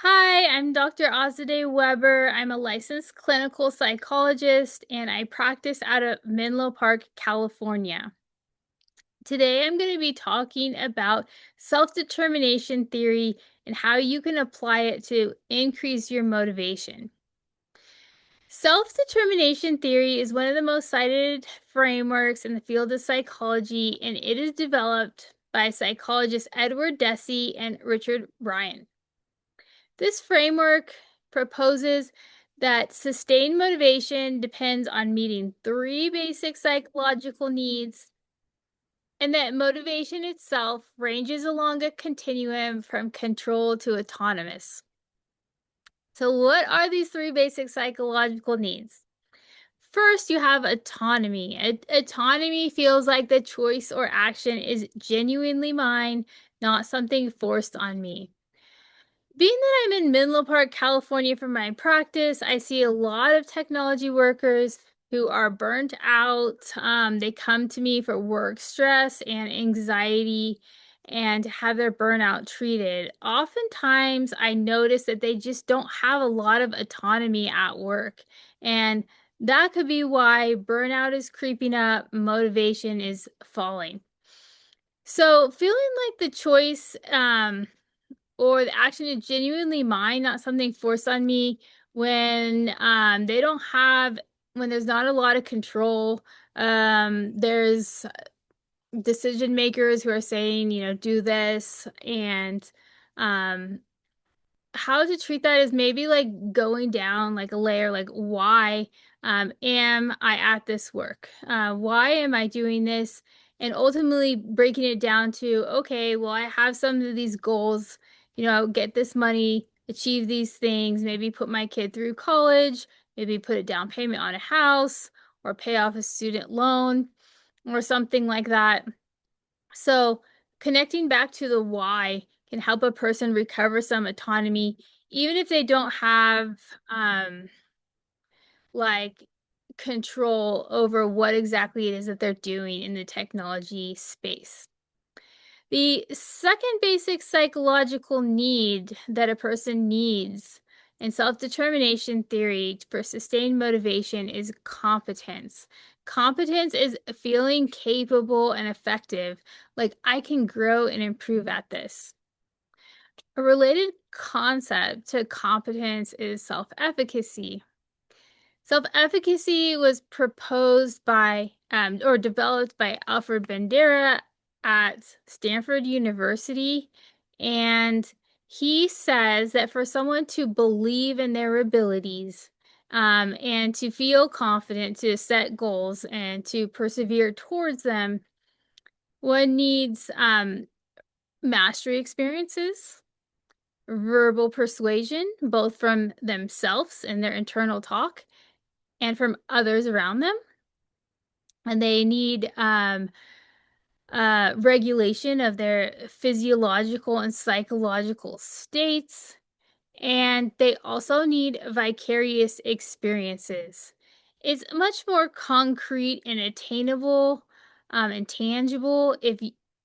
Hi, I'm Dr. Azadeh Weber. I'm a licensed clinical psychologist and I practice out of Menlo Park, California. Today, I'm going to be talking about self-determination theory and how you can apply it to increase your motivation. Self-determination theory is one of the most cited frameworks in the field of psychology, and it is developed by psychologists Edward Deci and Richard Ryan. This framework proposes that sustained motivation depends on meeting three basic psychological needs, and that motivation itself ranges along a continuum from control to autonomous. So, what are these three basic psychological needs? First, you have autonomy. Autonomy feels like the choice or action is genuinely mine, not something forced on me. Being that I'm in Menlo Park, California for my practice, I see a lot of technology workers who are burnt out. They come to me for work stress and anxiety and to have their burnout treated. Oftentimes, I notice that they just don't have a lot of autonomy at work. And that could be why burnout is creeping up, motivation is falling. So, feeling like the choice, or the action is genuinely mine, not something forced on me when they don't have when there's not a lot of control. There's decision makers who are saying, do this, and um how to treat that is maybe like going down like a layer, like why am I at this work? Why am I doing this? And ultimately breaking it down to, okay, well, I have some of these goals, get this money, achieve these things, maybe put my kid through college, maybe put a down payment on a house or pay off a student loan or something like that. So, connecting back to the why can help a person recover some autonomy, even if they don't have like control over what exactly it is that they're doing in the technology space. The second basic psychological need that a person needs in self-determination theory for sustained motivation is competence. Competence is feeling capable and effective, like I can grow and improve at this. A related concept to competence is self-efficacy. Self-efficacy was proposed by or developed by Alfred Bandera at Stanford University. And he says that for someone to believe in their abilities and to feel confident to set goals and to persevere towards them, one needs mastery experiences, verbal persuasion, both from themselves and their internal talk and from others around them. And they need regulation of their physiological and psychological states. And they also need vicarious experiences. It's much more concrete and attainable and tangible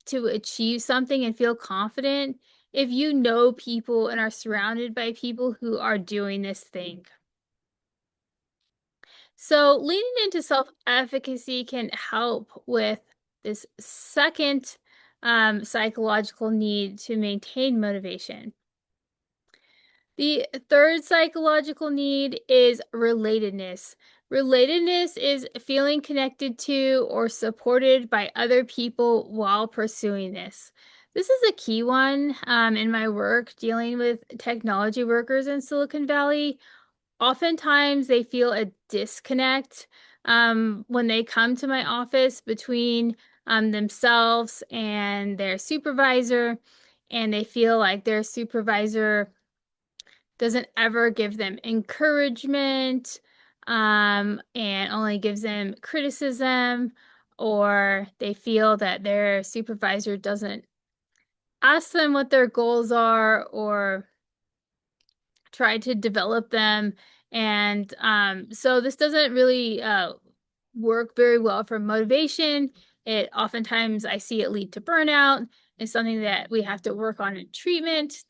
to achieve something and feel confident if you know people and are surrounded by people who are doing this thing. So, leaning into self-efficacy can help with this second psychological need to maintain motivation. The third psychological need is relatedness. Relatedness is feeling connected to or supported by other people while pursuing this. This is a key one in my work dealing with technology workers in Silicon Valley. Oftentimes they feel a disconnect when they come to my office between themselves and their supervisor, and they feel like their supervisor doesn't ever give them encouragement and only gives them criticism, or they feel that their supervisor doesn't ask them what their goals are or try to develop them. And so this doesn't really work very well for motivation. It oftentimes I see it lead to burnout. It's something that we have to work on in treatment.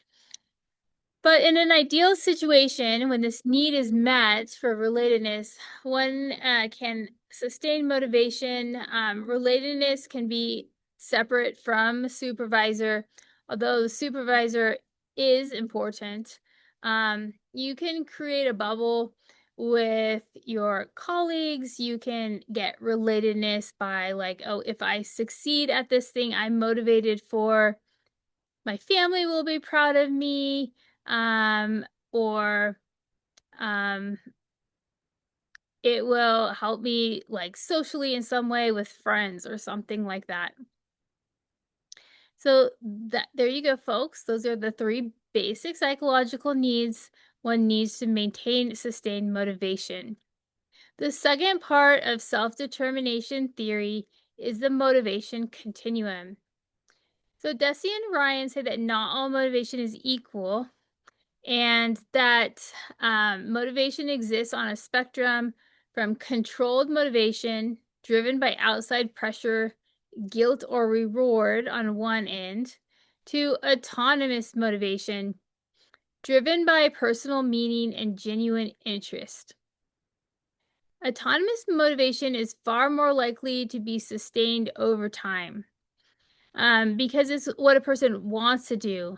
But in an ideal situation, when this need is met for relatedness, one can sustain motivation. Relatedness can be separate from supervisor, although the supervisor is important. You can create a bubble with your colleagues. You can get relatedness by, like, oh, if I succeed at this thing, I'm motivated for my family will be proud of me, or um, it will help me like socially in some way with friends or something like that. So there you go, folks. Those are the three basic psychological needs one needs to maintain sustained motivation. The second part of self-determination theory is the motivation continuum. So Deci and Ryan say that not all motivation is equal, and that motivation exists on a spectrum from controlled motivation driven by outside pressure, guilt, or reward on one end to autonomous motivation driven by personal meaning and genuine interest. Autonomous motivation is far more likely to be sustained over time, because it's what a person wants to do,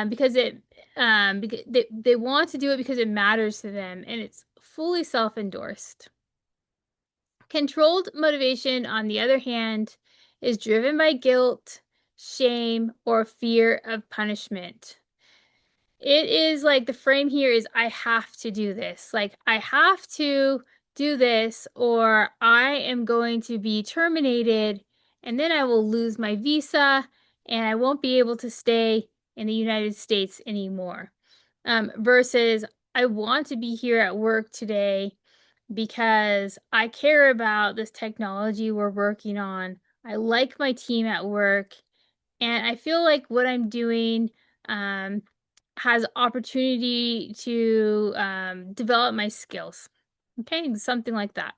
because they want to do it because it matters to them, and it's fully self-endorsed. Controlled motivation, on the other hand, is driven by guilt, shame, or fear of punishment. It is like the frame here is I have to do this. Like, I have to do this or I am going to be terminated, and then I will lose my visa and I won't be able to stay in the United States anymore. Versus I want to be here at work today because I care about this technology we're working on. I like my team at work, and I feel like what I'm doing um, has opportunity to develop my skills. Okay, something like that.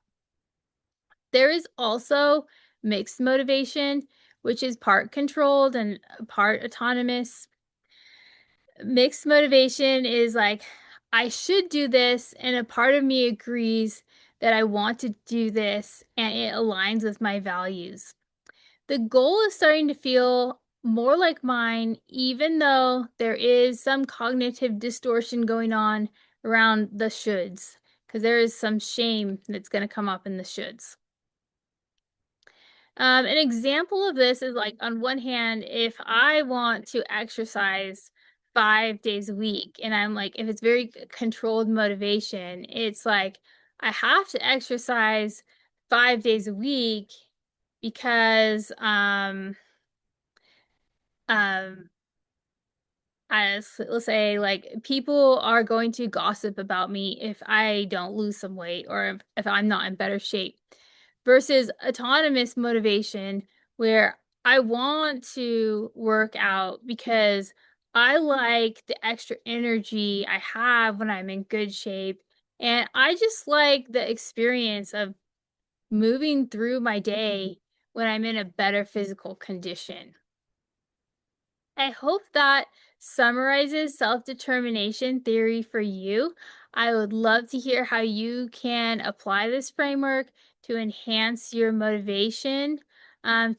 There is also mixed motivation, which is part controlled and part autonomous. Mixed motivation is like, I should do this, and a part of me agrees that I want to do this, and it aligns with my values. The goal is starting to feel more like mine, even though there is some cognitive distortion going on around the shoulds, because there is some shame that's going to come up in the shoulds. An example of this is, like, on one hand, if I want to exercise 5 days a week, and I'm like, if it's very controlled motivation, it's like, I have to exercise 5 days a week because um as let's say, like, people are going to gossip about me if I don't lose some weight or if I'm not in better shape, versus autonomous motivation where I want to work out because I like the extra energy I have when I'm in good shape, and I just like the experience of moving through my day when I'm in a better physical condition. I hope that summarizes self-determination theory for you. I would love to hear how you can apply this framework to enhance your motivation.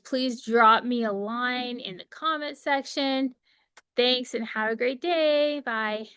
Please drop me a line in the comment section. Thanks and have a great day. Bye.